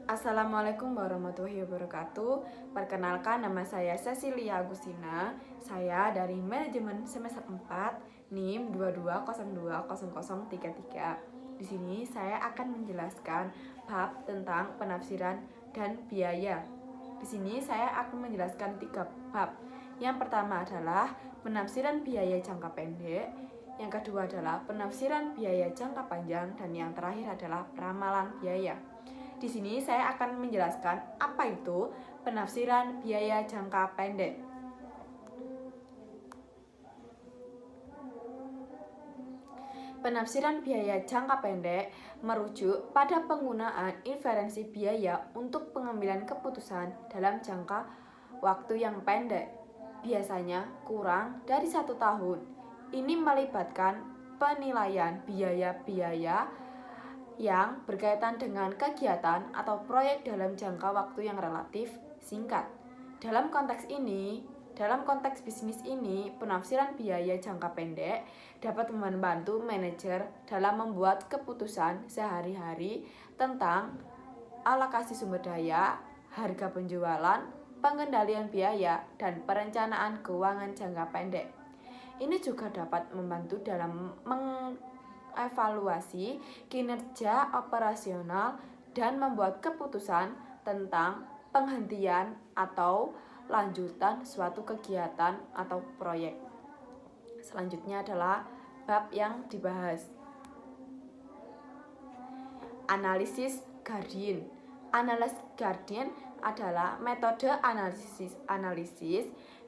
Assalamualaikum warahmatullahi wabarakatuh. Perkenalkan, nama saya Cecilia Agustina. Saya dari Manajemen Semester 4 NIM 22020033. Di sini saya akan menjelaskan bab tentang penafsiran dan biaya. Di sini saya akan menjelaskan 3 bab. Yang pertama adalah penafsiran biaya jangka pendek, yang kedua adalah penafsiran biaya jangka panjang, dan yang terakhir adalah ramalan biaya. Di sini saya akan menjelaskan apa itu penafsiran biaya jangka pendek. Penafsiran biaya jangka pendek merujuk pada penggunaan inferensi biaya untuk pengambilan keputusan dalam jangka waktu yang pendek, biasanya kurang dari 1 tahun. Ini melibatkan penilaian biaya-biaya yang berkaitan dengan kegiatan atau proyek dalam jangka waktu yang relatif singkat. Dalam konteks bisnis ini, penafsiran biaya jangka pendek dapat membantu manajer dalam membuat keputusan sehari-hari tentang alokasi sumber daya, harga penjualan, pengendalian biaya, dan perencanaan keuangan jangka pendek. Ini juga dapat membantu dalam evaluasi kinerja operasional dan membuat keputusan tentang penghentian atau lanjutan suatu kegiatan atau proyek. Selanjutnya adalah bab yang dibahas. Analisis Gradient. Analisis Gradient adalah metode analisis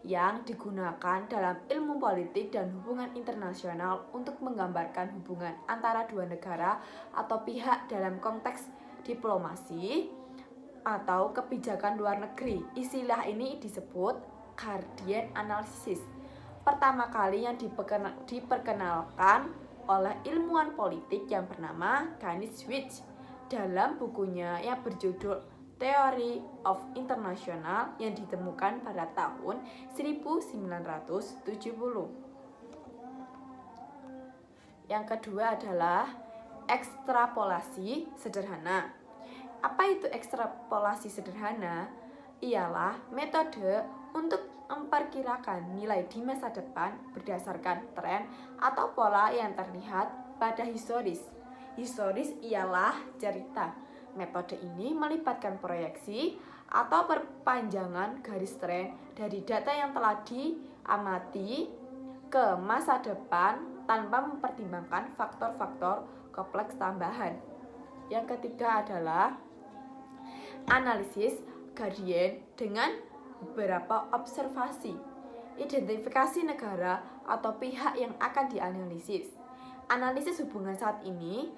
yang digunakan dalam ilmu politik dan hubungan internasional untuk menggambarkan hubungan antara dua negara atau pihak dalam konteks diplomasi atau kebijakan luar negeri. Istilah ini disebut gradient analysis. Pertama kali yang diperkenalkan oleh ilmuwan politik yang bernama Kenneth Switch dalam bukunya yang berjudul Theory of International yang ditemukan pada tahun 1970. Yang kedua adalah ekstrapolasi sederhana. Apa itu ekstrapolasi sederhana? Ialah metode untuk memperkirakan nilai di masa depan berdasarkan tren atau pola yang terlihat pada historis. Historis ialah cerita. Metode ini melibatkan proyeksi atau perpanjangan garis tren dari data yang telah diamati ke masa depan tanpa mempertimbangkan faktor-faktor kompleks tambahan. Yang ketiga adalah analisis gradient dengan beberapa observasi. Identifikasi negara atau pihak yang akan dianalisis. Analisis hubungan saat ini,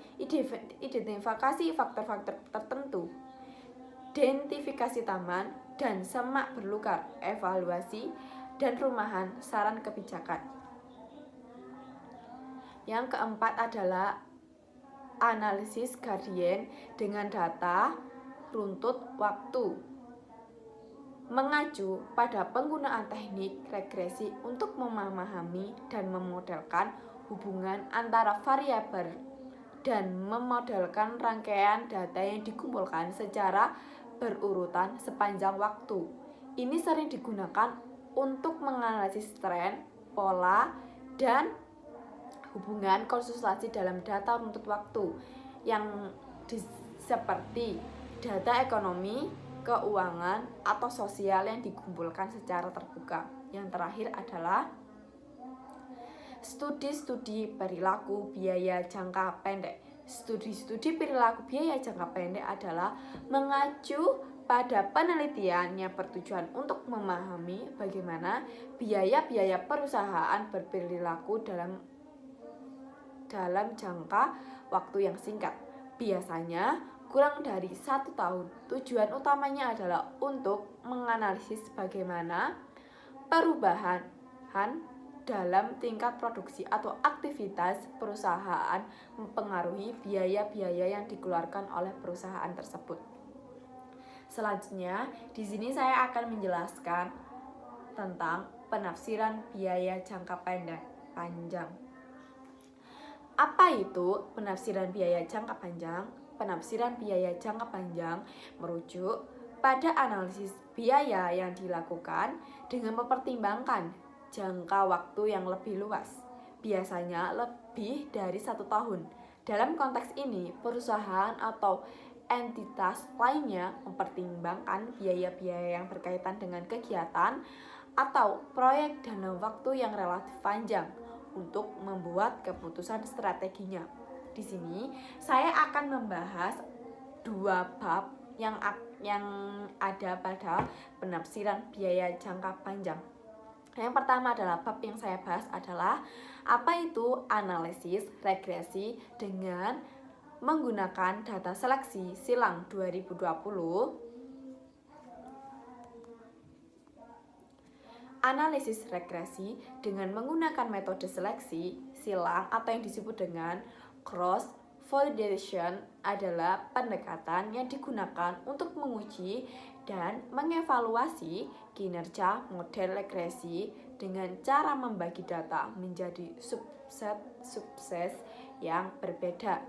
identifikasi faktor-faktor tertentu, identifikasi taman dan semak belukar, evaluasi dan rumahan saran kebijakan. Yang keempat adalah analisis gradient dengan data runtut waktu, mengacu pada penggunaan teknik regresi untuk memahami dan memodelkan hubungan antara variabel dan memodelkan rangkaian data yang dikumpulkan secara berurutan sepanjang waktu. Ini sering digunakan untuk menganalisis tren, pola, dan hubungan konsultasi dalam data runtut waktu yang seperti data ekonomi, keuangan, atau sosial yang dikumpulkan secara terbuka. Yang terakhir adalah studi-studi perilaku biaya jangka pendek. Studi-studi perilaku biaya jangka pendek adalah mengacu pada penelitian yang bertujuan untuk memahami bagaimana biaya-biaya perusahaan berperilaku dalam jangka waktu yang singkat. Biasanya kurang dari 1 tahun. Tujuan utamanya adalah untuk menganalisis bagaimana perubahan dalam tingkat produksi atau aktivitas perusahaan mempengaruhi biaya-biaya yang dikeluarkan oleh perusahaan tersebut. Selanjutnya, di sini saya akan menjelaskan tentang penafsiran biaya jangka panjang. Apa itu penafsiran biaya jangka panjang? penafsiran biaya jangka panjang merujuk pada analisis biaya yang dilakukan dengan mempertimbangkan jangka waktu yang lebih luas, biasanya lebih dari 1 tahun. Dalam konteks ini, perusahaan atau entitas lainnya mempertimbangkan biaya-biaya yang berkaitan dengan kegiatan atau proyek dalam waktu yang relatif panjang untuk membuat keputusan strateginya. Di sini saya akan membahas 2 bab yang ada pada penafsiran biaya jangka panjang. Yang pertama adalah bab yang saya bahas adalah apa itu analisis regresi dengan menggunakan data seleksi silang 2020. Analisis regresi dengan menggunakan metode seleksi silang atau yang disebut dengan cross validation adalah pendekatan yang digunakan untuk menguji dan mengevaluasi kinerja model regresi dengan cara membagi data menjadi subset yang berbeda.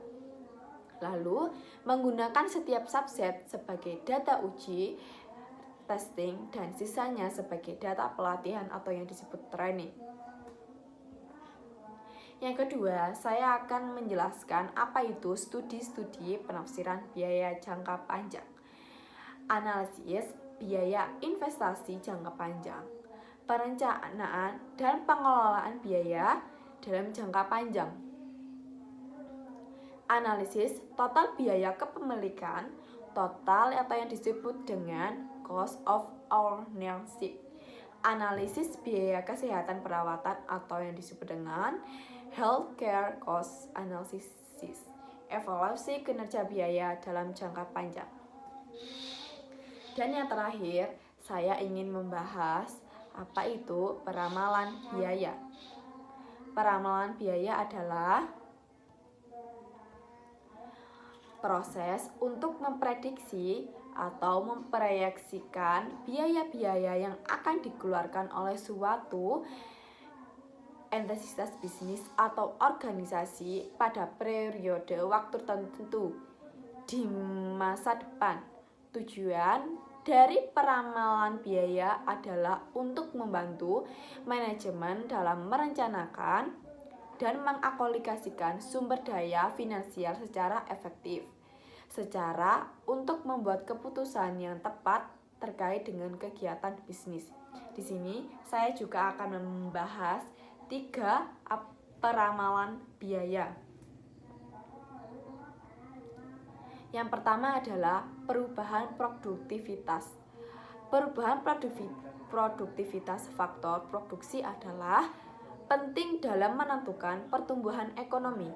Lalu, menggunakan setiap subset sebagai data uji, testing, dan sisanya sebagai data pelatihan atau yang disebut training. Yang kedua, saya akan menjelaskan apa itu studi-studi penafsiran biaya jangka panjang. Analisis biaya investasi jangka panjang, perencanaan dan pengelolaan biaya dalam jangka panjang. Analisis total biaya kepemilikan, total atau yang disebut dengan cost of ownership. Analisis biaya kesehatan perawatan atau yang disebut dengan healthcare cost analysis. Evaluasi kinerja biaya dalam jangka panjang. Dan yang terakhir, saya ingin membahas apa itu peramalan biaya. Peramalan biaya adalah proses untuk memprediksi atau memproyeksikan biaya-biaya yang akan dikeluarkan oleh suatu entitas bisnis atau organisasi pada periode waktu tertentu di masa depan. Tujuan dari peramalan biaya adalah untuk membantu manajemen dalam merencanakan dan mengaplikasikan sumber daya finansial secara efektif, secara untuk membuat keputusan yang tepat terkait dengan kegiatan bisnis. Di sini saya juga akan membahas 3 peramalan biaya. Yang pertama adalah perubahan produktivitas. Perubahan produktivitas faktor produksi adalah penting dalam menentukan pertumbuhan ekonomi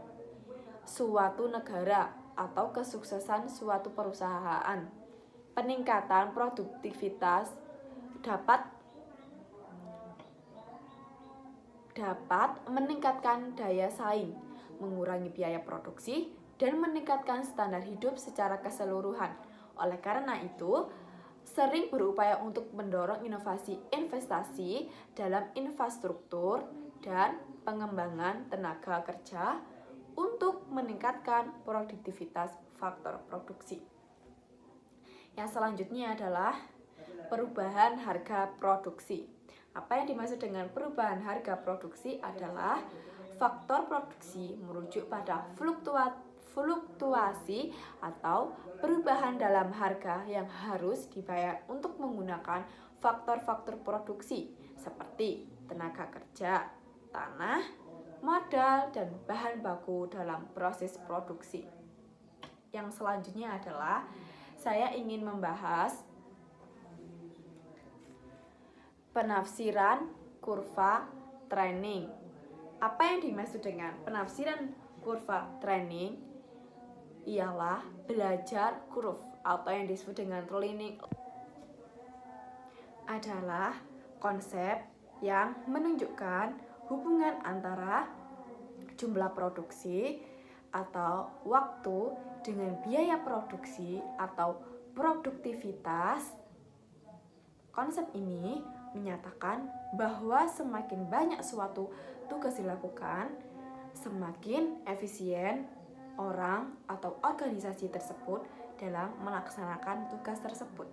suatu negara atau kesuksesan suatu perusahaan. Peningkatan produktivitas dapat meningkatkan daya saing, mengurangi biaya produksi, dan meningkatkan standar hidup secara keseluruhan. Oleh karena itu, sering berupaya untuk mendorong inovasi investasi dalam infrastruktur dan pengembangan tenaga kerja untuk meningkatkan produktivitas faktor produksi. Yang selanjutnya adalah perubahan harga produksi. Apa yang dimaksud dengan perubahan harga produksi adalah faktor produksi merujuk pada fluktuasi atau perubahan dalam harga yang harus dibayar untuk menggunakan faktor-faktor produksi seperti tenaga kerja, tanah, modal, dan bahan baku dalam proses produksi. Yang selanjutnya adalah saya ingin membahas penafsiran kurva training. Apa yang dimaksud dengan penafsiran kurva training? Ialah belajar kurva atau yang disebut dengan learning adalah konsep yang menunjukkan hubungan antara jumlah produksi atau waktu dengan biaya produksi atau produktivitas. Konsep ini menyatakan bahwa semakin banyak suatu tugas dilakukan, semakin efisien orang atau organisasi tersebut dalam melaksanakan tugas tersebut.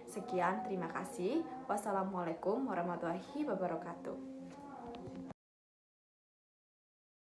Sekian, terima kasih. Wassalamualaikum warahmatullahi wabarakatuh.